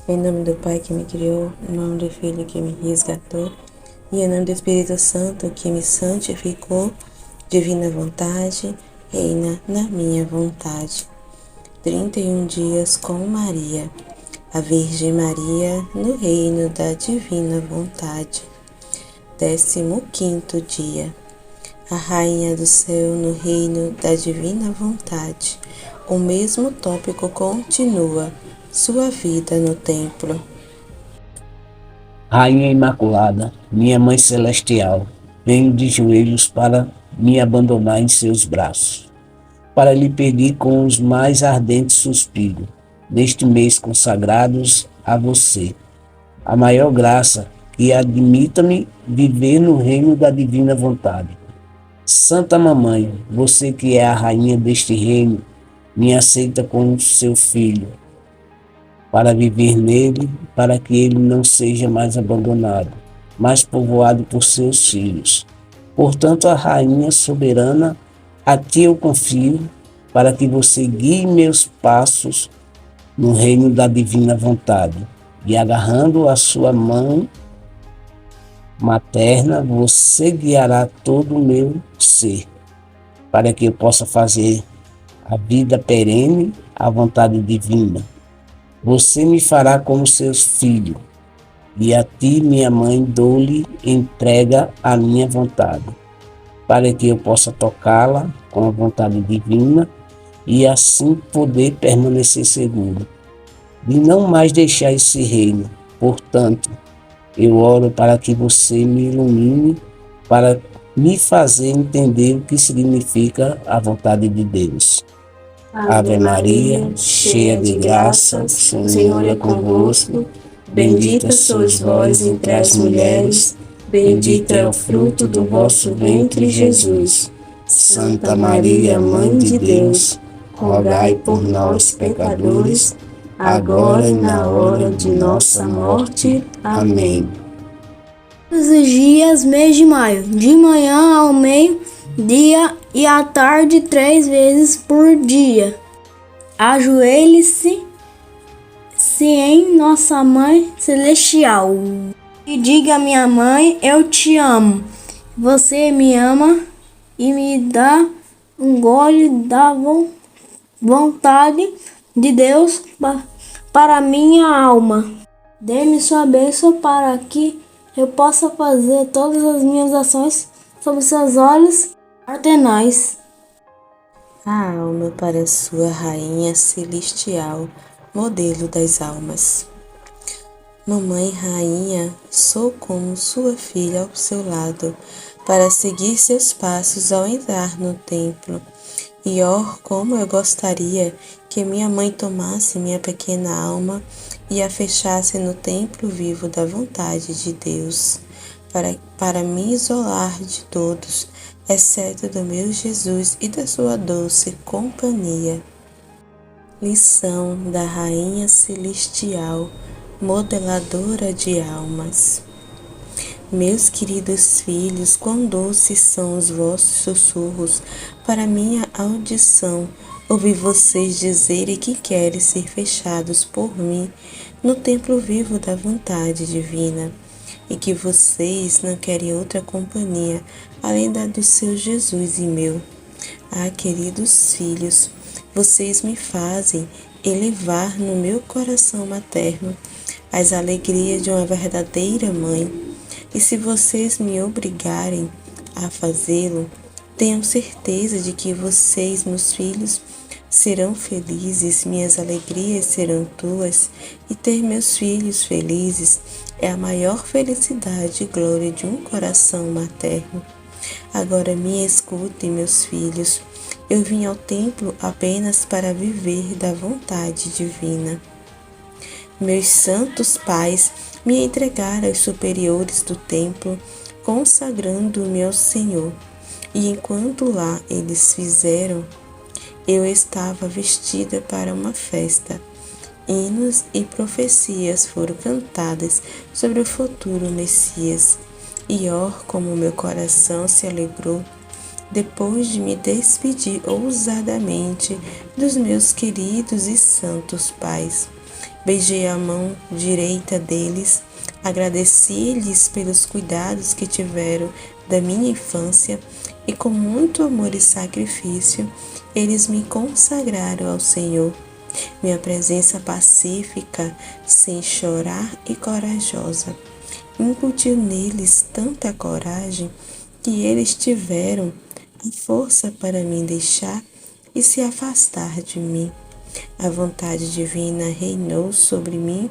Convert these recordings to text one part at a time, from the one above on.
Em nome do Pai que me criou, em nome do Filho que me resgatou, e em nome do Espírito Santo que me santificou, divina vontade, reina na minha vontade. 31 dias com Maria, a Virgem Maria no reino da divina vontade. 15º dia, a Rainha do Céu no reino da divina vontade. O mesmo tópico continua, sua vida no templo. Rainha Imaculada, minha Mãe Celestial, venho de joelhos para me abandonar em seus braços, para lhe pedir com os mais ardentes suspiros, neste mês consagrados a você, a maior graça que admita-me viver no reino da divina vontade. Santa Mamãe, você que é a rainha deste reino, me aceita como seu filho, para viver nele, para que ele não seja mais abandonado, mas povoado por seus filhos. Portanto, a Rainha soberana, a ti eu confio, para que você guie meus passos no reino da divina vontade, e agarrando a sua mão materna, você guiará todo o meu ser, para que eu possa fazer a vida perene, a vontade divina. Você me fará como seus filhos, e a ti, minha mãe, dou-lhe entrega a minha vontade, para que eu possa tocá-la com a vontade divina e assim poder permanecer seguro, de não mais deixar esse reino. Portanto, eu oro para que você me ilumine, para me fazer entender o que significa a vontade de Deus. Ave Maria, cheia de graça, o Senhor é convosco. Bendita sois vós entre as mulheres, bendito é o fruto do vosso ventre, Jesus. Santa Maria, Mãe de Deus, rogai por nós, pecadores, agora e na hora de nossa morte. Amém. Todos os dias, mês de maio, de manhã ao meio-dia e à tarde 3 vezes por dia. Ajoelhe-se em Nossa Mãe Celestial e diga: minha mãe, eu te amo. Você me ama e me dá um gole da vontade de Deus para minha alma. Dê-me sua bênção para que eu possa fazer todas as minhas ações sob seus olhos cardenais. A alma para sua Rainha Celestial, modelo das almas. Mamãe Rainha, sou como sua filha ao seu lado, para seguir seus passos ao entrar no templo. E como eu gostaria que minha mãe tomasse minha pequena alma e a fechasse no templo vivo da vontade de Deus, para me isolar de todos, exceto do meu Jesus e da sua doce companhia. Lição da Rainha Celestial, modeladora de almas. Meus queridos filhos, quão doces são os vossos sussurros para minha audição. Ouvi vocês dizerem que querem ser fechados por mim no templo vivo da vontade divina, e que vocês não querem outra companhia além da do seu Jesus e meu. Ah, queridos filhos, vocês me fazem elevar no meu coração materno as alegrias de uma verdadeira mãe. E se vocês me obrigarem a fazê-lo, tenham certeza de que vocês, meus filhos, serão felizes, minhas alegrias serão tuas, e ter meus filhos felizes é a maior felicidade e glória de um coração materno. Agora me escutem, meus filhos, eu vim ao templo apenas para viver da vontade divina. Meus santos pais me entregaram aos superiores do templo, consagrando-me ao Senhor, e enquanto lá eles fizeram, eu estava vestida para uma festa. Hinos e profecias foram cantadas sobre o futuro Messias, e como meu coração se alegrou depois de me despedir ousadamente dos meus queridos e santos pais. Beijei a mão direita deles, agradeci-lhes pelos cuidados que tiveram da minha infância e com muito amor e sacrifício, eles me consagraram ao Senhor. Minha presença pacífica, sem chorar e corajosa, incutiu neles tanta coragem que eles tiveram a força para me deixar e se afastar de mim. A vontade divina reinou sobre mim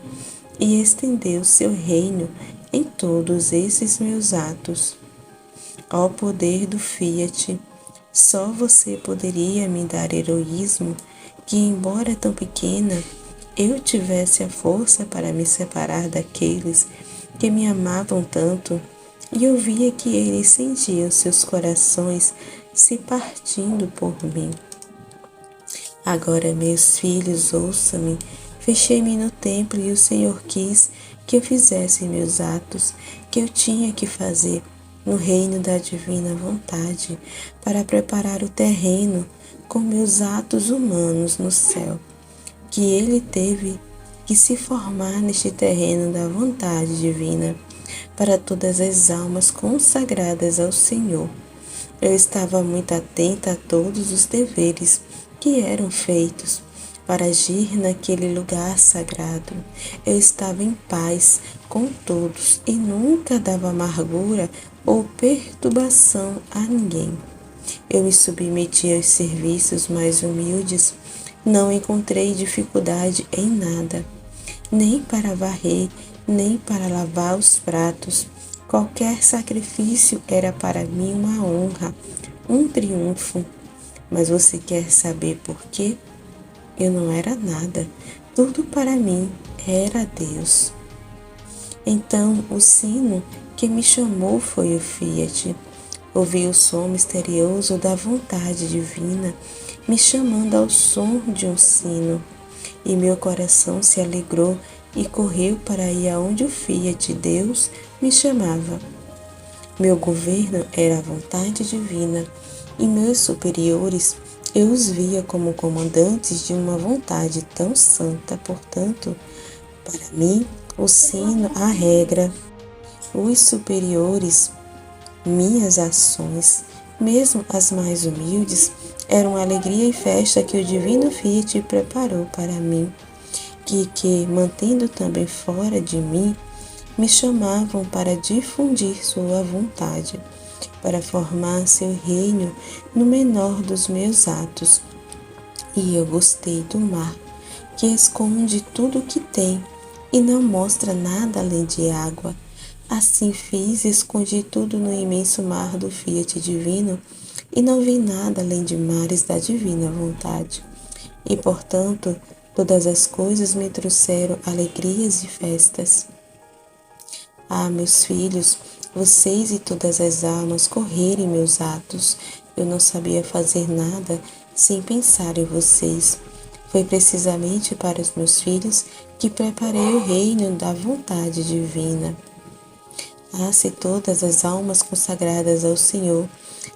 e estendeu seu reino em todos esses meus atos. Ó poder do Fiat, só você poderia me dar heroísmo que, embora tão pequena, eu tivesse a força para me separar daqueles que me amavam tanto, e eu via que eles sentiam seus corações se partindo por mim. Agora, meus filhos, ouçam-me. Fechei-me no templo e o Senhor quis que eu fizesse meus atos que eu tinha que fazer no reino da divina vontade, para preparar o terreno com meus atos humanos no céu, que ele teve que se formar neste terreno da vontade divina, para todas as almas consagradas ao Senhor. Eu estava muito atenta a todos os deveres que eram feitos para agir naquele lugar sagrado. Eu estava em paz com todos e nunca dava amargura ou perturbação a ninguém. Eu me submeti aos serviços mais humildes, não encontrei dificuldade em nada, nem para varrer, nem para lavar os pratos. Qualquer sacrifício era para mim uma honra, um triunfo. Mas você quer saber por quê? Eu não era nada, tudo para mim era Deus. Então o sino que me chamou foi o Fiat. Ouvi o som misterioso da vontade divina me chamando ao som de um sino, e meu coração se alegrou e correu para ir aonde o Fiat Deus me chamava. Meu governo era a vontade divina, e meus superiores eu os via como comandantes de uma vontade tão santa. Portanto, para mim, o sino, a regra, os superiores, minhas ações, mesmo as mais humildes, eram alegria e festa que o divino Fiat preparou para mim, que mantendo também fora de mim, me chamavam para difundir sua vontade, para formar seu reino no menor dos meus atos. E eu gostei do mar, que esconde tudo o que tem e não mostra nada além de água. Assim fiz, escondi tudo no imenso mar do Fiat divino e não vi nada além de mares da divina vontade. E, portanto, todas as coisas me trouxeram alegrias e festas. Ah, meus filhos, vocês e todas as almas correrem meus atos. Eu não sabia fazer nada sem pensar em vocês. Foi precisamente para os meus filhos que preparei o reino da vontade divina. Ah, se todas as almas consagradas ao Senhor,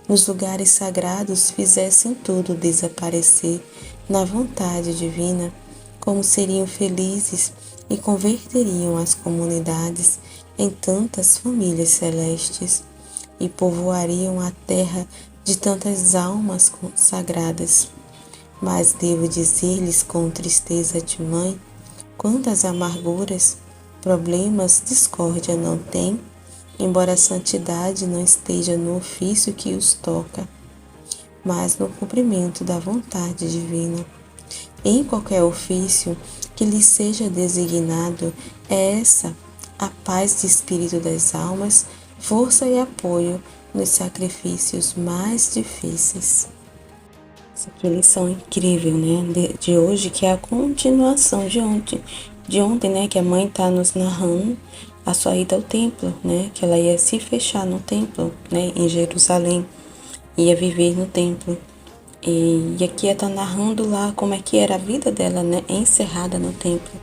nos lugares sagrados, fizessem tudo desaparecer na vontade divina, como seriam felizes e converteriam as comunidades em tantas famílias celestes e povoariam a terra de tantas almas consagradas. Mas devo dizer-lhes com tristeza de mãe, quantas amarguras, problemas, discórdia não tem, embora a santidade não esteja no ofício que os toca, mas no cumprimento da vontade divina. Em qualquer ofício que lhe seja designado, é essa a paz de espírito das almas, força e apoio nos sacrifícios mais difíceis. Essa aqui é a lição incrível, né, de hoje, que é a continuação de ontem, né, que a mãe está nos narrando a sua ida ao templo, né, que ela ia se fechar no templo, né, em Jerusalém, ia viver no templo. E aqui ela está narrando lá como é que era a vida dela, né, encerrada no templo.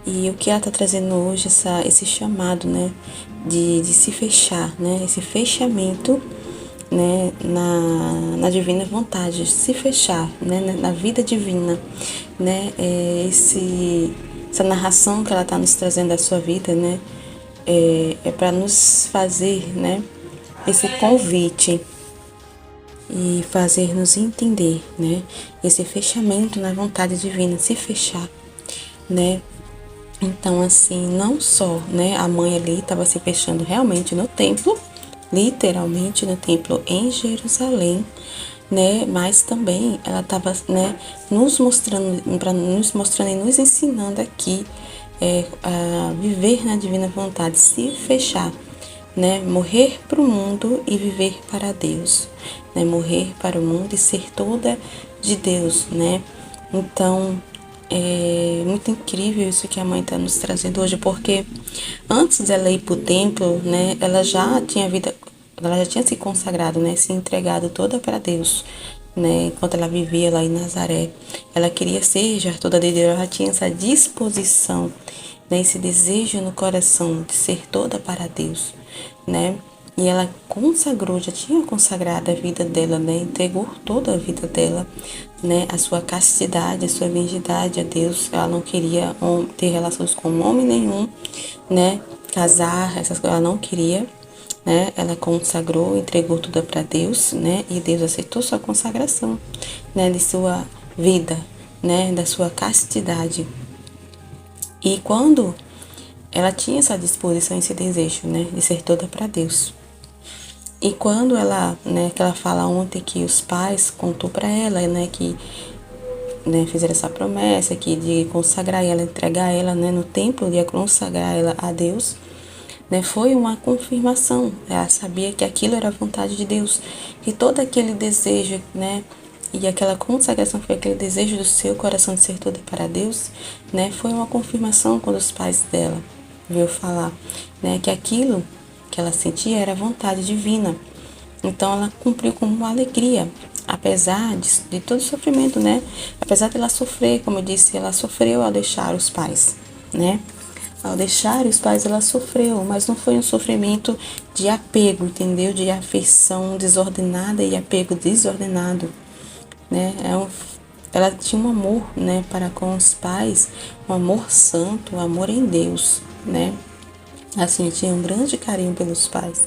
E o que ela está trazendo hoje, esse chamado, né, de se fechar, né, esse fechamento, né, na divina vontade, se fechar, né, na vida divina, né, essa narração que ela está nos trazendo da sua vida, né? É para nos fazer, né? Esse convite e fazer-nos entender, né? Esse fechamento na vontade divina, se fechar, né? Então, assim, não só, né, a mãe ali estava se fechando realmente no templo, literalmente no templo em Jerusalém, né, mas também ela estava, né, nos mostrando e nos ensinando aqui a viver na divina vontade, se fechar, né, morrer para o mundo e viver para Deus, né, morrer para o mundo e ser toda de Deus, né. Então, é muito incrível isso que a mãe está nos trazendo hoje, porque antes dela ir para o templo, né, ela já tinha se consagrado, né, se entregado toda para Deus, né, enquanto ela vivia lá em Nazaré. Ela queria ser já toda de Deus, ela já tinha essa disposição, né, esse desejo no coração de ser toda para Deus, né. E ela consagrou, já tinha consagrado a vida dela, né? Entregou toda a vida dela, né? A sua castidade, a sua virgindade a Deus. Ela não queria ter relações com homem nenhum, né? Casar, essas coisas, ela não queria, né? Ela consagrou, entregou tudo para Deus, né? E Deus aceitou sua consagração, né? De sua vida, né? Da sua castidade. E quando ela tinha essa disposição, esse desejo, né? De ser toda para Deus. E quando ela, né, que ela fala ontem que os pais contou para ela, né, que, né, fizeram essa promessa que de consagrar ela, entregar ela, né, no templo, de consagrar ela a Deus, né, foi uma confirmação. Ela sabia que aquilo era a vontade de Deus, que todo aquele desejo, né, e aquela consagração foi aquele desejo do seu coração de ser toda para Deus, né, foi uma confirmação quando os pais dela veio falar, né, que aquilo que ela sentia era vontade divina. Então ela cumpriu com uma alegria, apesar de todo o sofrimento, né? Apesar de ela sofrer, como eu disse, ela sofreu ao deixar os pais, né? Ao deixar os pais ela sofreu, mas não foi um sofrimento de apego, entendeu? De afeição desordenada e apego desordenado, né? Ela tinha um amor, né, para com os pais, um amor santo, um amor em Deus, né? Assim, tinha um grande carinho pelos pais.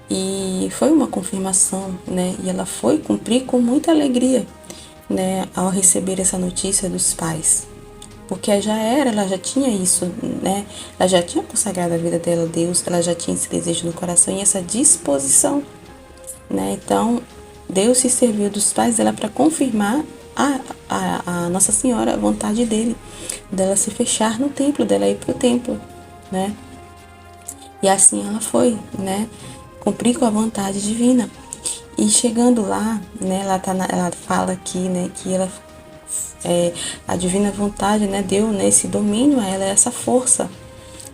E foi uma confirmação, né? E ela foi cumprir com muita alegria, né? Ao receber essa notícia dos pais. Porque ela já tinha isso, né? Ela já tinha consagrado a vida dela a Deus, ela já tinha esse desejo no coração e essa disposição, né? Então, Deus se serviu dos pais dela para confirmar a Nossa Senhora, a vontade dele, dela se fechar no templo, dela ir para o templo, né? E assim ela foi, né? Cumprir com a vontade divina. E chegando lá, né? Ela fala aqui, né? Que a divina vontade, né? Deu, né, esse domínio a ela, essa força,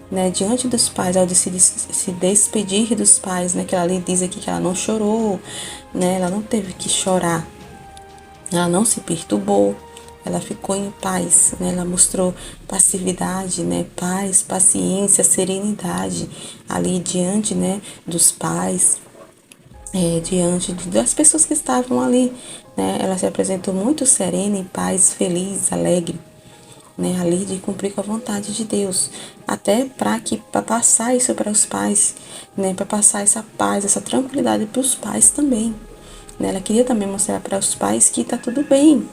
né? Diante dos pais, ao se despedir dos pais, né? Que ela lhe diz aqui que ela não chorou, né? Ela não teve que chorar. Ela não se perturbou. Ela ficou em paz, né? Ela mostrou passividade, né? Paz, paciência, serenidade ali diante, né, dos pais, diante das pessoas que estavam ali, né? Ela se apresentou muito serena, em paz, feliz, alegre, né? Ali de cumprir com a vontade de Deus, até para passar isso para os pais, né? Para passar essa paz, essa tranquilidade para os pais também, né? Ela queria também mostrar para os pais que tá tudo bem,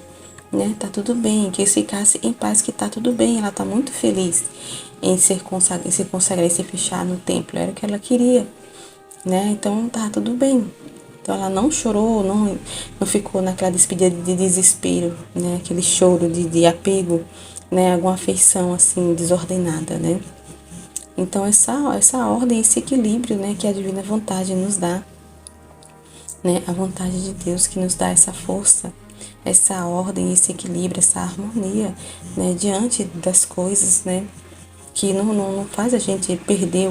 né? Tá tudo bem, que eles ficassem em paz, que tá tudo bem. Ela tá muito feliz em se consagrar e se fechar no templo. Era o que ela queria, né? Então tá tudo bem. Então ela não chorou, não ficou naquela despedida de desespero, né? Aquele choro de apego, né? Alguma afeição assim desordenada, né? Então essa ordem, esse equilíbrio, né? Que a divina vontade nos dá, né? A vontade de Deus que nos dá essa força, essa ordem, esse equilíbrio, essa harmonia, né, diante das coisas, né, que não faz a gente perder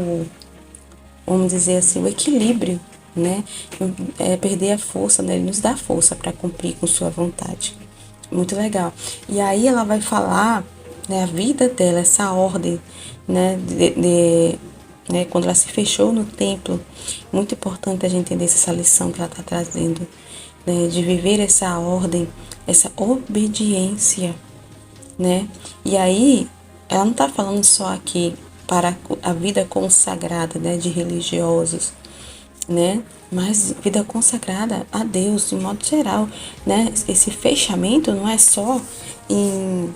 vamos dizer assim, o equilíbrio, né, perder a força, né, ele nos dá força para cumprir com sua vontade. Muito legal. E aí ela vai falar, né, a vida dela, essa ordem, né, né, quando ela se fechou no templo. Muito importante a gente entender essa lição que ela está trazendo, né, de viver essa ordem, essa obediência, né? E aí ela não está falando só aqui para a vida consagrada, né, de religiosos, né, mas vida consagrada a Deus de modo geral, né? Esse fechamento não é só em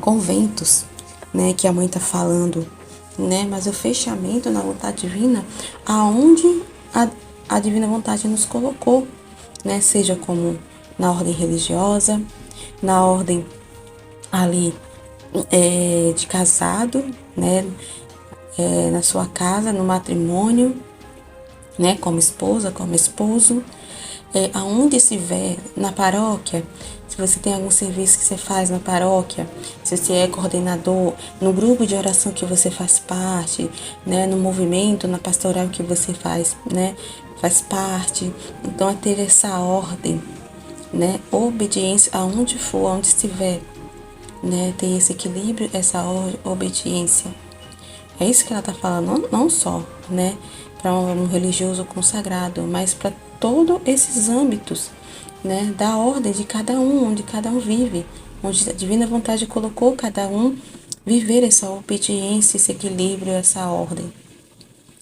conventos, né, que a mãe está falando, né, mas o fechamento na vontade divina, aonde a divina vontade nos colocou, né, seja como na ordem religiosa, na ordem ali de casado, né, na sua casa, no matrimônio, né, como esposa, como esposo, aonde estiver, na paróquia, se você tem algum serviço que você faz na paróquia, se você é coordenador, no grupo de oração que você faz parte, né, no movimento, na pastoral que você faz, né, faz parte. Então, é ter essa ordem, né, obediência aonde for, aonde estiver, né, ter esse equilíbrio, essa obediência. É isso que ela está falando, não só, né, para um religioso consagrado, mas para todos esses âmbitos, né, da ordem de cada um, onde cada um vive, onde a divina vontade colocou cada um viver essa obediência, esse equilíbrio, essa ordem,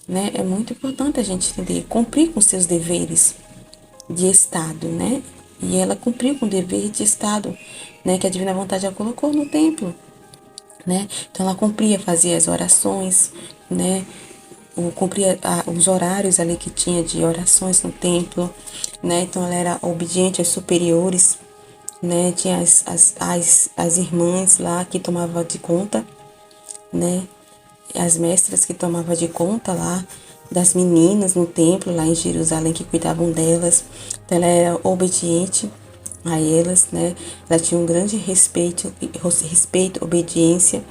né? É muito importante a gente entender, cumprir com seus deveres de Estado, né? E ela cumpriu com o dever de Estado, né, que a divina vontade já colocou no templo, né? Então ela cumpria, fazia as orações, né? Cumpria os horários ali que tinha de orações no templo, né? Então ela era obediente aos superiores, né? Tinha as irmãs lá que tomavam de conta, né? As mestras que tomavam de conta lá das meninas no templo lá em Jerusalém que cuidavam delas. Então ela era obediente a elas, né? Ela tinha um grande respeito, obediência,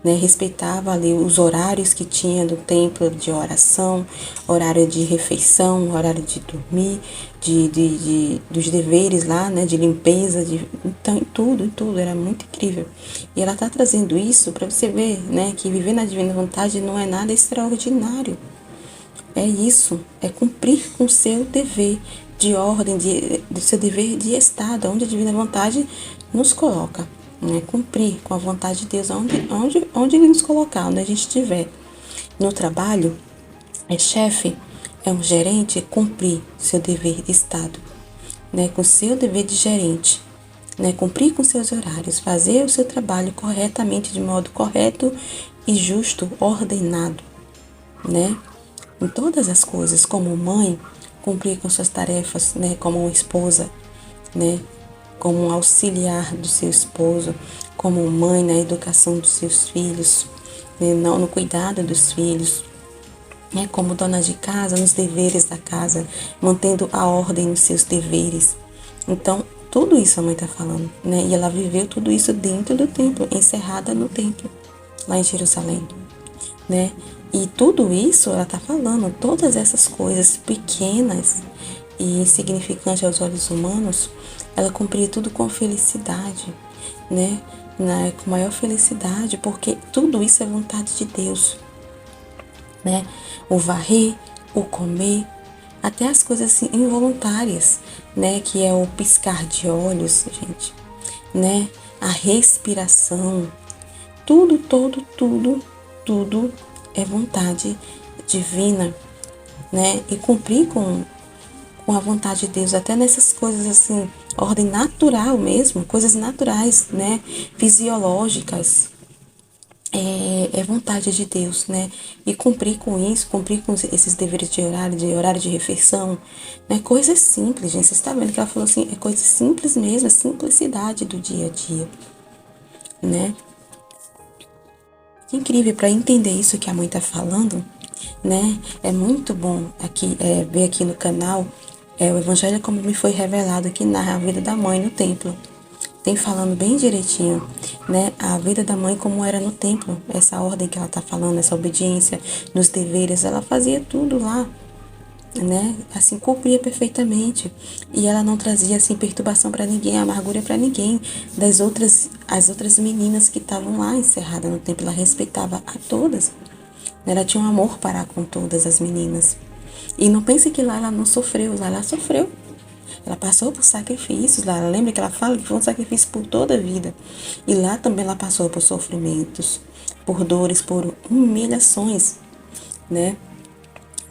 né? Respeitava ali os horários que tinha do templo de oração, horário de refeição, horário de dormir, dos deveres lá, né? De limpeza, então em tudo, era muito incrível. E ela está trazendo isso para você ver, né? Que viver na divina vontade não é nada extraordinário. É isso, é cumprir com o seu dever de ordem, do seu dever de Estado, onde a divina vontade nos coloca, né? Cumprir com a vontade de Deus, onde Ele nos colocar, onde a gente estiver. No trabalho, é chefe, é um gerente, é cumprir seu dever de Estado, né? Com seu dever de gerente, né? Cumprir com seus horários, fazer o seu trabalho corretamente, de modo correto e justo, ordenado, né? Em todas as coisas, como mãe, cumprir com suas tarefas, né, como uma esposa, né, como um auxiliar do seu esposo, como mãe na educação dos seus filhos, né, no cuidado dos filhos, né, como dona de casa, nos deveres da casa, mantendo a ordem nos seus deveres. Então, tudo isso a mãe está falando, né, e ela viveu tudo isso dentro do templo, encerrada no templo, lá em Jerusalém, né. E tudo isso ela está falando, todas essas coisas pequenas e insignificantes aos olhos humanos, ela cumpria tudo com felicidade, né? Com maior felicidade, porque tudo isso é vontade de Deus, né? O varrer, o comer, até as coisas assim involuntárias, né? Que é o piscar de olhos, gente, né? A respiração, tudo é vontade divina, né? E cumprir com a vontade de Deus, até nessas coisas assim, ordem natural mesmo, coisas naturais, né? Fisiológicas, é vontade de Deus, né? E cumprir com isso, cumprir com esses deveres de horário de refeição, né? Coisas simples, gente. Você está vendo que ela falou assim, é coisa simples mesmo, a simplicidade do dia a dia, né? Incrível, para entender isso que a mãe está falando, né? É muito bom aqui ver aqui no canal o Evangelho como me foi revelado, que narra a vida da mãe no templo. Tem falando bem direitinho, né? A vida da mãe como era no templo, essa ordem que ela está falando, essa obediência nos deveres, ela fazia tudo lá, né? Assim, cumpria perfeitamente. E ela não trazia assim perturbação para ninguém, amargura para ninguém. As outras meninas que estavam lá encerradas no templo, ela respeitava a todas. Ela tinha um amor para com todas as meninas. E não pense que lá ela não sofreu, lá ela sofreu. Ela passou por sacrifícios lá. Ela lembra que ela fala que foi um sacrifício por toda a vida. E lá também ela passou por sofrimentos, por dores, por humilhações, né?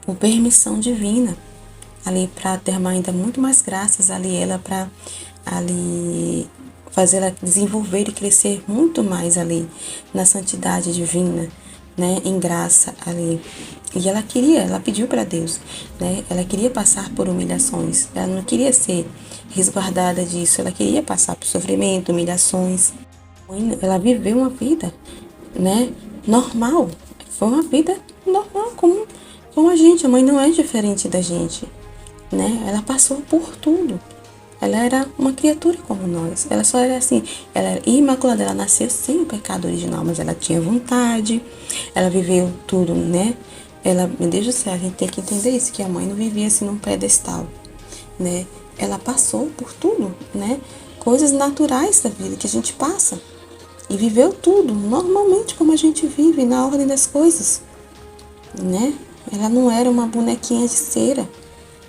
Por permissão divina. Ali para derramar ainda muito mais graças ali ela para ali fazer ela desenvolver e crescer muito mais ali na santidade divina, né, em graça ali. E ela pediu para Deus, né? Ela queria passar por humilhações. Ela não queria ser resguardada disso, ela queria passar por sofrimento, humilhações. Ela viveu uma vida, né, normal. Foi uma vida normal como a gente. A mãe não é diferente da gente, né? Ela passou por tudo. Ela era uma criatura como nós. Ela só era assim, ela era imaculada, ela nasceu sem o pecado original, mas ela tinha vontade, ela viveu tudo, né? Meu Deus do céu, a gente tem que entender isso, que a mãe não vivia assim num pedestal, né? Ela passou por tudo, né? Coisas naturais da vida que a gente passa. E viveu tudo, normalmente como a gente vive, na ordem das coisas, né? Ela não era uma bonequinha de cera,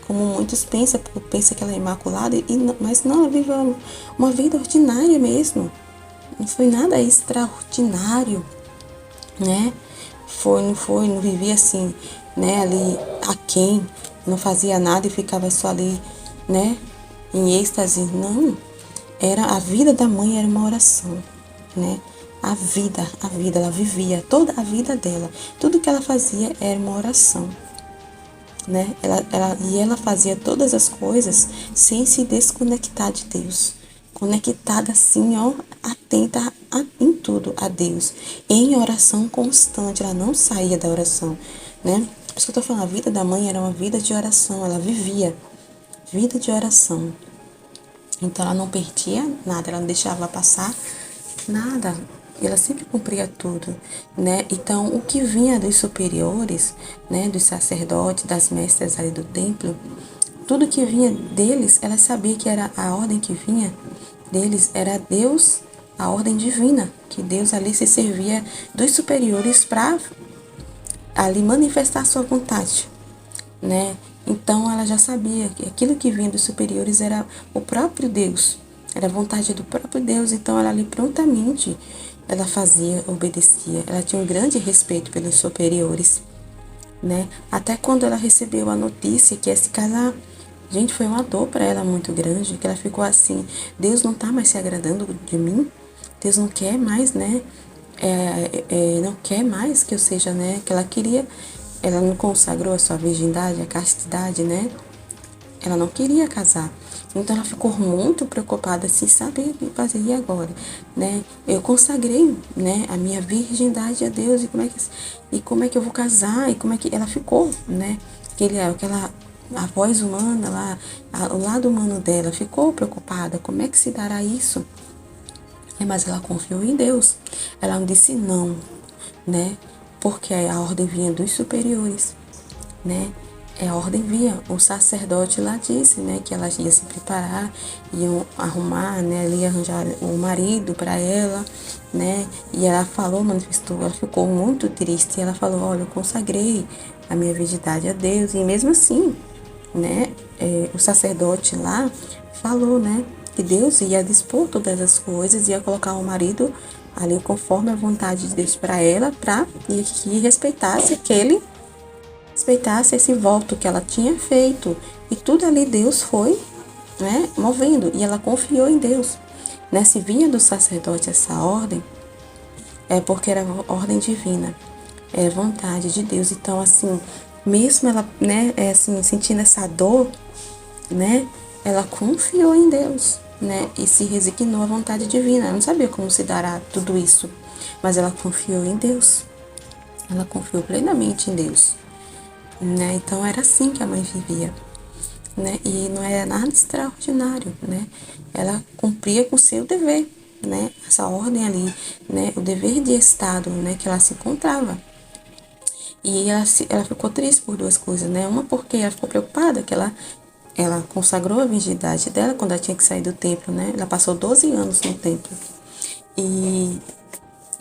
como muitos pensam que ela é imaculada, mas não, ela viveu uma vida ordinária mesmo. Não foi nada extraordinário, né? Não vivia assim, né? Ali aquém, não fazia nada e ficava só ali, né? Em êxtase, não. A vida da mãe era uma oração, né? A vida, ela vivia toda a vida dela. Tudo que ela fazia era uma oração, né? Ela fazia todas as coisas sem se desconectar de Deus. Conectada assim, ó, atenta em tudo a Deus. Em oração constante, ela não saía da oração, né? Por isso que eu tô falando, a vida da mãe era uma vida de oração, ela vivia vida de oração. Então ela não perdia nada, ela não deixava passar nada. Ela sempre cumpria tudo, né? Então, o que vinha dos superiores, né, dos sacerdotes, das mestras ali do templo, tudo que vinha deles, ela sabia que era a ordem que vinha deles, era Deus, a ordem divina, que Deus ali se servia dos superiores para ali manifestar sua vontade, né? Então, ela já sabia que aquilo que vinha dos superiores era o próprio Deus, era a vontade do próprio Deus. Então, ela ali prontamente ela fazia, obedecia. Ela tinha um grande respeito pelos superiores, né? Até quando ela recebeu a notícia que ia se casar, gente, foi uma dor para ela muito grande, que ela ficou assim, Deus não tá mais se agradando de mim, Deus não quer mais, né? Não quer mais que eu seja, né? Que ela queria, ela não consagrou a sua virgindade, a castidade, né? Ela não queria casar. Então ela ficou muito preocupada sem saber o que fazer. E agora, né? Eu consagrei, né, a minha virgindade a Deus, e como é que eu vou casar? E como é que ela ficou, né? A voz humana lá, o lado humano dela ficou preocupada. Como é que se dará isso? Mas ela confiou em Deus. Ela não disse não, né? Porque a ordem vinha dos superiores, né? A ordem vinha, o sacerdote lá disse, né, que ela ia se preparar, iam arrumar, né, ali arranjar o marido para ela, né? E ela falou, manifestou, ela ficou muito triste. Ela falou: olha, eu consagrei a minha virgindade a Deus. E mesmo assim, né, o sacerdote lá falou, né, que Deus ia dispor todas as coisas, ia colocar o marido ali conforme a vontade de Deus para ela, e que respeitasse esse voto que ela tinha feito. E tudo ali Deus foi, né, movendo, e ela confiou em Deus, né? Se vinha do sacerdote essa ordem, é porque era ordem divina, é vontade de Deus. Então, assim, mesmo ela, né, assim, sentindo essa dor, né, ela confiou em Deus, né, e se resignou à vontade divina. Ela não sabia como se dará tudo isso, mas ela confiou em Deus. Ela confiou plenamente em Deus, né? Então era assim que a mãe vivia, né? E não era nada extraordinário, né? Ela cumpria com o seu dever, né? Essa ordem ali, né? O dever de Estado, né? Que ela se encontrava. E ela ficou triste por duas coisas, né? Uma, porque ela ficou preocupada, que ela consagrou a virgindade dela quando ela tinha que sair do templo, né? Ela passou 12 anos no templo. E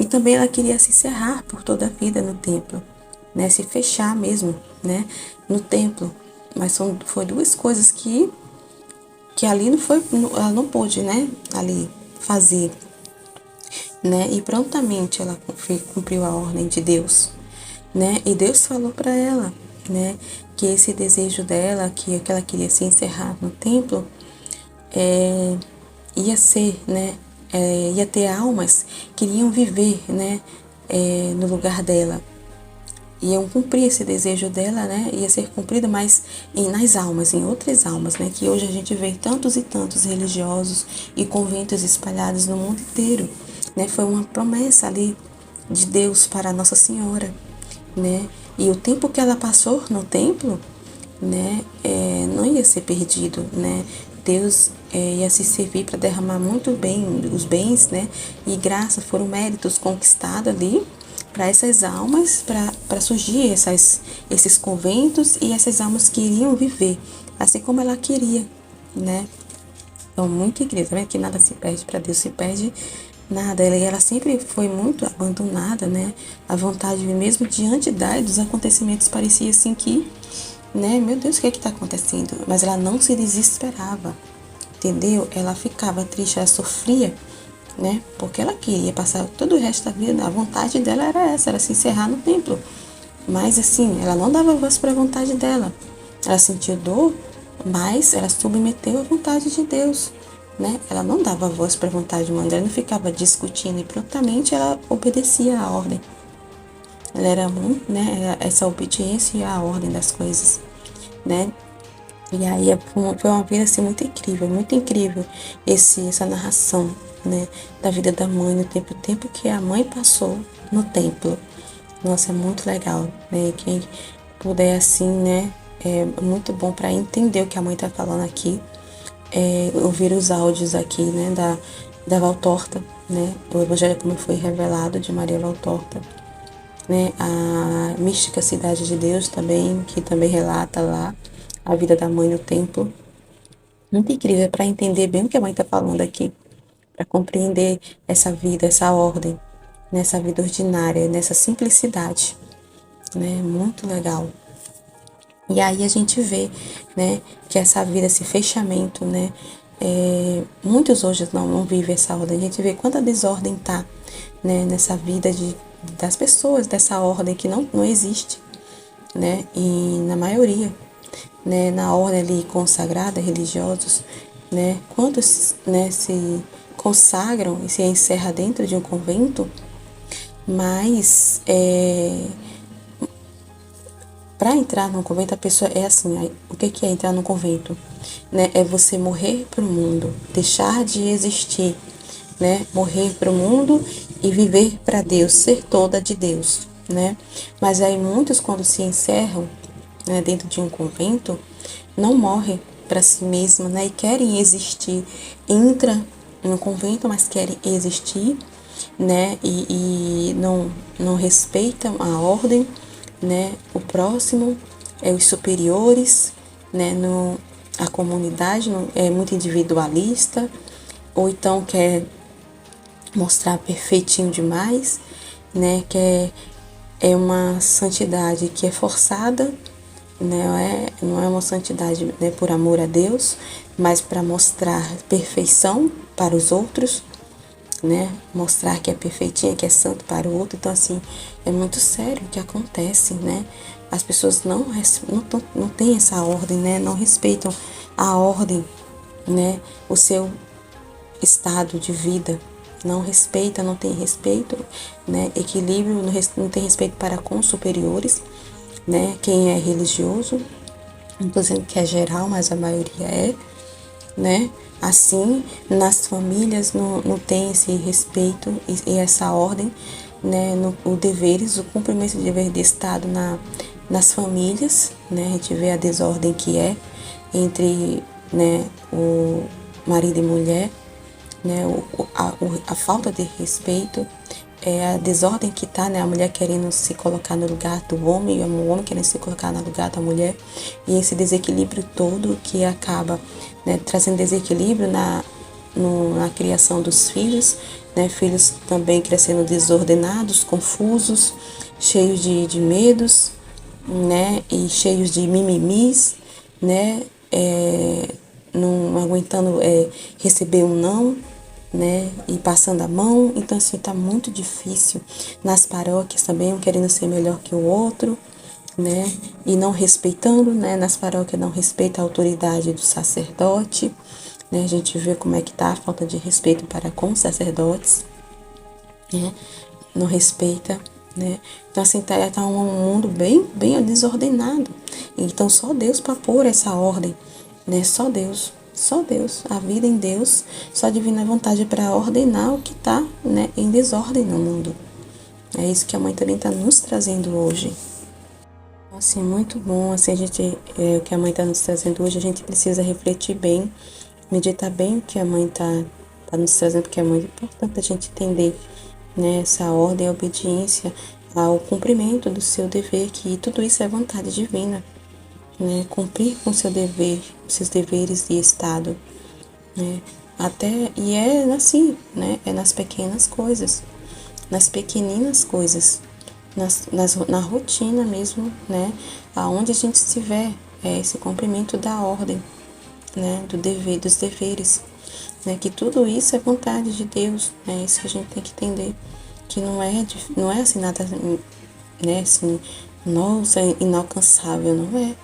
também ela queria se encerrar por toda a vida no templo, né? Se fechar mesmo, né? No templo. Mas foi duas coisas que que ali não foi, ela não pôde, né, ali fazer, né, e prontamente ela cumpriu a ordem de Deus, né, e Deus falou para ela, né, que esse desejo dela, que ela queria se encerrar no templo, ia ser, né, ia ter almas que iriam viver, né, no lugar dela, iam cumprir esse desejo dela, né, ia ser cumprido, mas nas almas, em outras almas, né, que hoje a gente vê tantos e tantos religiosos e conventos espalhados no mundo inteiro, né, foi uma promessa ali de Deus para Nossa Senhora, né, e o tempo que ela passou no templo, né, não ia ser perdido, né, Deus ia se servir para derramar muito bem os bens, né, e graças foram méritos conquistados ali para essas almas, para surgir esses conventos e essas almas que iriam viver, assim como ela queria, né. Então, muito incrível, tá vendo que nada se perde para Deus, se perde nada. Ela sempre foi muito abandonada, né, a vontade mesmo diante dos acontecimentos parecia assim que, né, meu Deus, o que é que está acontecendo? Mas ela não se desesperava, entendeu? Ela ficava triste, ela sofria, né, porque ela queria passar todo o resto da vida, a vontade dela era essa, era se encerrar no templo. Mas assim, ela não dava voz para a vontade dela. Ela sentiu dor, mas ela submeteu à vontade de Deus, né? Ela não dava voz para a vontade humana, ela não ficava discutindo e prontamente ela obedecia à ordem. Ela era muito, né, essa obediência à ordem das coisas, né? E aí foi uma vida assim muito incrível essa narração, né, da vida da mãe no tempo que a mãe passou no templo. Nossa, é muito legal, né? Quem puder assim, né, é muito bom para entender o que a mãe tá falando aqui, ouvir os áudios aqui, né, da Valtorta, né, o Evangelho como foi revelado de Maria Valtorta, né, a mística Cidade de Deus também, que também relata lá a vida da mãe no templo. Muito incrível para entender bem o que a mãe está falando aqui, para compreender essa vida, essa ordem, nessa vida ordinária, nessa simplicidade, né? Muito legal. E aí a gente vê, né, que essa vida, esse fechamento, né, muitos hoje não vivem essa ordem. A gente vê quanta desordem tá, né, nessa vida das pessoas, dessa ordem que não existe, né, e na maioria, né, na ordem ali consagrada, religiosos, né, quantos, né, se consagram e se encerra dentro de um convento, mas para entrar no convento a pessoa é assim, o que é entrar no convento, né, é você morrer para o mundo, deixar de existir, né, morrer para o mundo e viver para Deus, ser toda de Deus, né, mas aí muitos quando se encerram, né, dentro de um convento, não morrem para si mesmo, né, e querem existir, entra no convento, mas querem existir, né, e não respeitam a ordem, né, o próximo, os superiores, né, a comunidade é muito individualista, ou então quer mostrar perfeitinho demais, né, que é uma santidade que é forçada, né, não é uma santidade, né, por amor a Deus, mas para mostrar perfeição para os outros, né, mostrar que é perfeitinha, que é santo para o outro. Então assim, é muito sério o que acontece, né, as pessoas não têm essa ordem, né, não respeitam a ordem, né, o seu estado de vida, não respeita, não tem respeito, né, equilíbrio, não tem respeito para com os superiores, né, quem é religioso, não estou dizendo que é geral, mas a maioria é, né, assim, nas famílias não tem esse respeito e essa ordem, né, o deveres, o cumprimento do dever de Estado nas famílias, né, a gente vê a desordem que é entre, né, o marido e mulher, né, a falta de respeito, a desordem que tá, né, a mulher querendo se colocar no lugar do homem e o homem querendo se colocar no lugar da mulher, e esse desequilíbrio todo que acaba, né, trazendo desequilíbrio na criação dos filhos, né, filhos também crescendo desordenados, confusos, cheios de medos, né, e cheios de mimimis, né, não aguentando receber um não, né, e passando a mão. Então assim, tá muito difícil. Nas paróquias também, um querendo ser melhor que o outro, né, e não respeitando, né, nas paróquias não respeita a autoridade do sacerdote, né, a gente vê como é que tá a falta de respeito para com os sacerdotes, né, não respeita, né, então assim, tá um mundo bem desordenado. Então só Deus para pôr essa ordem, né, só Deus, a vida em Deus, só a divina vontade para ordenar o que tá, né, em desordem no mundo. É isso que a mãe também está nos trazendo hoje. Assim, muito bom, assim, o que a mãe está nos trazendo hoje, a gente precisa refletir bem, meditar bem o que a mãe tá nos trazendo, porque é muito importante a gente entender, né, essa ordem, a obediência ao cumprimento do seu dever, que tudo isso é vontade divina, né, cumprir com seu dever, seus deveres de Estado, né, e é assim, né, é nas pequenas coisas, nas pequeninas coisas, na rotina mesmo, né, aonde a gente estiver, esse cumprimento da ordem, né, dos deveres, né, que tudo isso é vontade de Deus, né, isso que a gente tem que entender, que não é assim nada, né, assim, nossa, inalcançável, não é.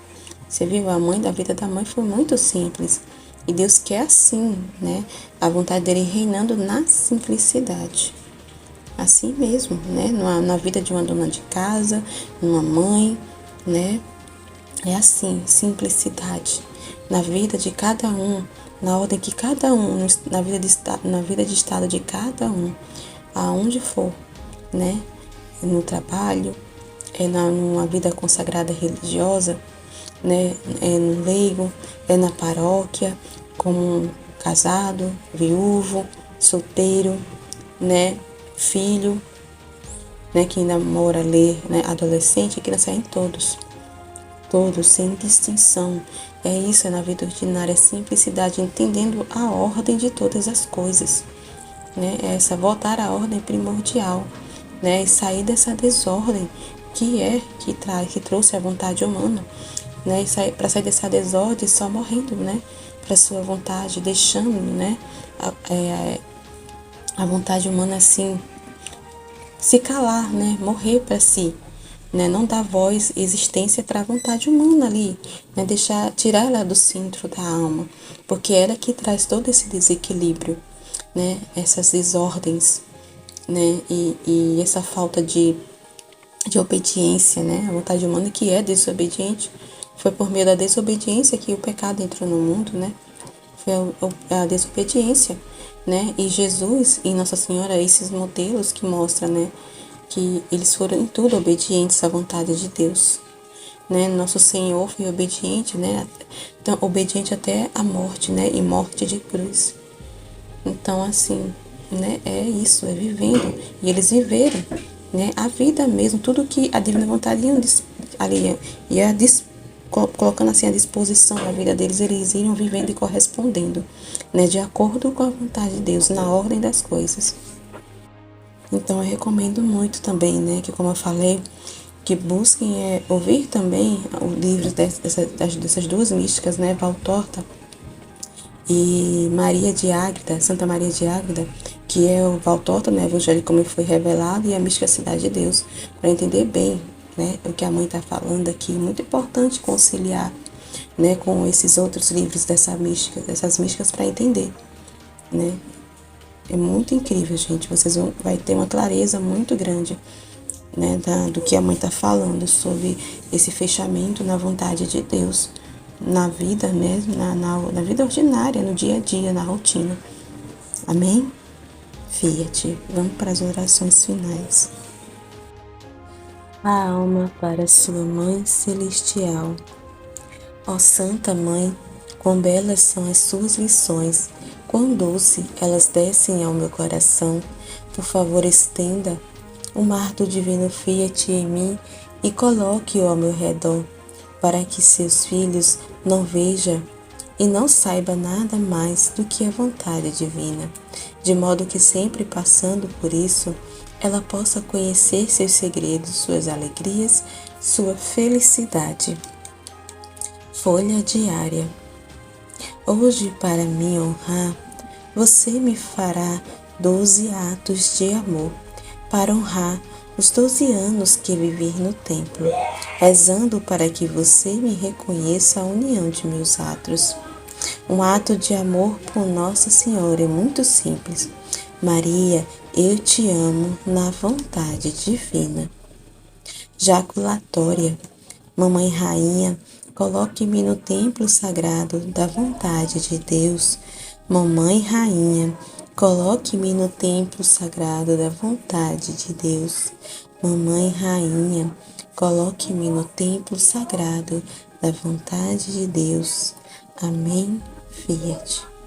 Você viu, a vida da mãe foi muito simples, e Deus quer assim, né, a vontade dele reinando na simplicidade. Assim mesmo, né? Na vida de uma dona de casa, uma mãe, né? É assim, simplicidade. Na vida de cada um, na ordem que cada um, na vida de estado de cada um, aonde for, né? No trabalho, numa vida consagrada religiosa, né? É no leigo, é na paróquia, como casado, viúvo, solteiro, né? Filho, né, que ainda mora ali, né, adolescente, criança, em todos, sem distinção. É isso, é na vida ordinária, simplicidade, entendendo a ordem de todas as coisas, né, é essa voltar à ordem primordial, né, e sair dessa desordem que trouxe a vontade humana, né, e para sair dessa desordem só morrendo, né, para sua vontade, deixando, né, a vontade humana assim se calar, né, morrer para si, né, não dar voz, existência para a vontade humana ali, né, tirar ela do centro da alma, porque ela é que traz todo esse desequilíbrio, né, essas desordens, né, e essa falta de obediência, né, a vontade humana que é desobediente, foi por meio da desobediência que o pecado entrou no mundo, né, foi a desobediência, né? E Jesus e Nossa Senhora, esses modelos que mostram, né, que eles foram em tudo obedientes à vontade de Deus, né? Nosso Senhor foi obediente, né? Então, obediente até a morte, né? E morte de cruz. Então, assim, né? É isso, é vivendo. E eles viveram, né? A vida mesmo, tudo que a divina vontade ia colocando assim à disposição da vida deles, eles iriam vivendo e correspondendo, né, de acordo com a vontade de Deus, na ordem das coisas. Então eu recomendo muito também, né, que como eu falei, que busquem ouvir também o livro dessas duas místicas, né, Valtorta e Maria de Ágreda, Santa Maria de Ágreda, que é o Valtorta, né, Evangelho como foi revelado, e a mística Cidade de Deus, para entender bem, né, o que a mãe está falando aqui. Muito importante conciliar, né, com esses outros livros dessas místicas para entender, né. É muito incrível, gente. Vai ter uma clareza muito grande, né, do que a mãe está falando sobre esse fechamento na vontade de Deus, na vida mesmo, na vida ordinária, no dia a dia, na rotina. Amém? Fiat. Vamos para as orações finais. A alma para sua Mãe Celestial. Ó Santa Mãe, quão belas são as suas lições, quão doce elas descem ao meu coração. Por favor, estenda o mar do divino Fiat em mim e coloque-o ao meu redor, para que seus filhos não vejam e não saiba nada mais do que a vontade divina, de modo que sempre passando por isso, ela possa conhecer seus segredos, suas alegrias, sua felicidade. Folha diária. Hoje, para me honrar, você me fará 12 atos de amor, para honrar os 12 anos que vivi no templo, rezando para que você me reconheça a união de meus atos. Um ato de amor por Nossa Senhora é muito simples. Maria, eu te amo na vontade divina. Jaculatória. Mamãe Rainha, coloque-me no templo sagrado da vontade de Deus. Mamãe Rainha, coloque-me no templo sagrado da vontade de Deus. Mamãe Rainha, coloque-me no templo sagrado da vontade de Deus. Amém. Fiat.